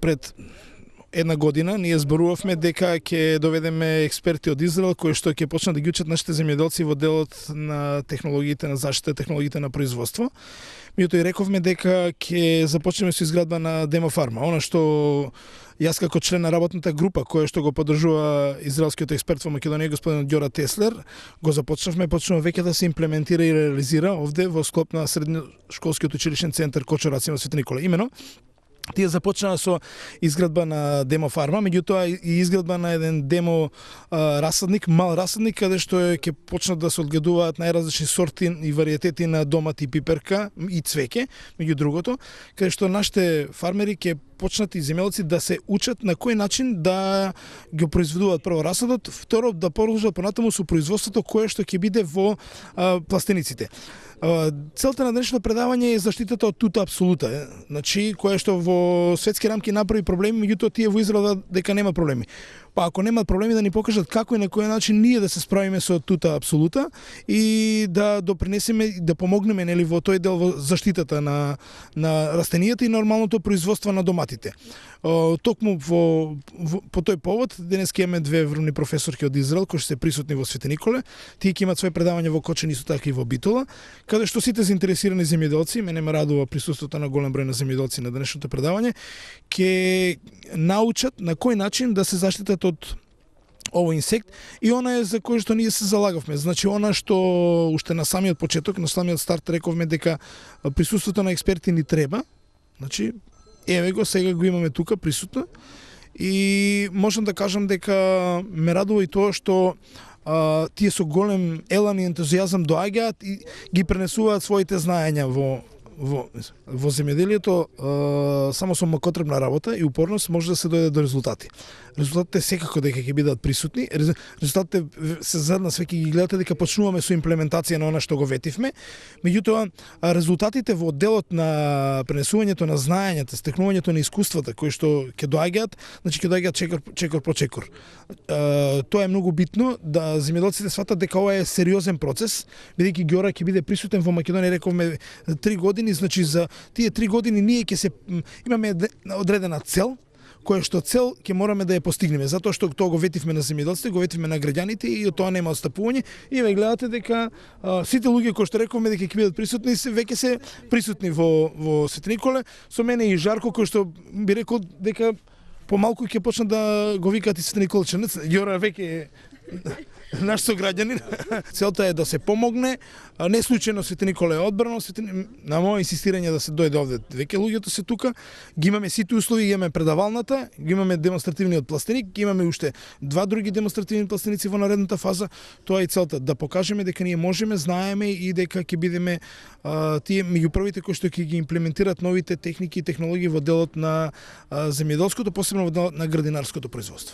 пред една година ние зборувавме дека ќе доведеме експерти од Израел кои што ќе почнат да ги учат нашите земјоделци во делот на технологиите на заштита, технологиите на производство. Меѓутоа и рековме дека ќе започнеме со изградба на демофарма. Она што јас како член на работната група која што го поддржува израелскиот експерт во Македонија господин Ѓора Теслер, го започнавме, почнува веќе да се имплементира и реализира овде во склоп на средношколскиот училишен центар Кочо Рацин во Свети Никола. Имено тие започнаа со изградба на демофарма, меѓутоа и изградба на еден демо расадник, мал расадник, каде што ќе почнат да се одгледуваат најразлични сорти и вариетети на домати, пиперка и цвеќе, меѓу другото, каде што нашите фармери ќе почнат и земјоделци да се учат на кој начин да го произведуваат прво расадот, второ да продолжат понатаму со производството кое што ќе биде во пластениците. Целта на денешното предавање е заштитата од тута апсолута, значи која што во светски рамки направи проблеми, меѓутоа тие во Израел дека нема проблеми. Па ако немаат проблеми да ни покажат како и на кој начин ние да се справиме со тута апсолута и да допринесеме да помогнеме нели во тој дел во заштитата на растенијата и нормалното производство на доматите. Токму по тој повод денес ќе имаме две врвни професорки од Израел кои се присутни во Свети Николе. Тие ќе имаат свој предавање во Кочани исто така и во Битола, каде што сите заинтересирани земјоделци, мене ме радува присуството на голем број на земјоделци на денешното предавање, ќе научат на кој начин да се заштитат од овој инсект и она е за кој што ние се залагавме. Значи она што уште на самиот почеток, на самиот старт рековме дека присуството на експерти ни треба. Значи еве го, сега го имаме тука присутно и можам да кажам дека ме радува и тоа што тие со голем елан и ентузијазам доаѓаат и ги пренесуваат своите знаења во земјоделието. Само со макотребна работа и упорност може да се дојде до резултати. Резултатите секако дека ќе бидат присутни. Резултатите се заднас веќе ги гледате дека почнуваме со имплементација на она што го ветивме. Меѓутоа резултатите во делот на пренесувањето на знаењата, стекнувањето на искуствата кои што ќе доаѓаат, значи ќе доаѓаат чекор по чекор. Тоа е многу битно да земјоделците сватат дека ова е сериозен процес, бидејќи Ѓора ќе биде присутен во Македонија, рековме 3 години, значи за тие 3 години ние ќе се имаме одредена цел, која што цел ќе мораме да ја постигнеме, затоа што тоа го ветивме на земјоделците, го ветивме на граѓаните и од тоа нема отстапување. И ве гледате дека сите луѓе кои што рековме дека ќе бидат присутни веќе се присутни во Свети Николе. Со мене и Жарко кој што би рекол дека помалку ќе почнат да го викаат и Свети Николчанец. Ѓора веќе наш сограѓанин. Целта е да се помогне. Не случајно Свети Никола е одбрано, на моје инсистирање да се дојде овде. Веќе луѓето се тука, ги имаме сите услови, ги имаме предавалната, ги имаме демонстративниот пластеник, ги имаме уште 2 други демонстративни пластеници во наредната фаза. Тоа е целта, да покажеме дека ние можеме, знаеме и дека ќе бидеме тие меѓу првите кои што ќе ги имплементираат новите техники и технологии во делот на земјоделското, посебно во делот на градинарското производство.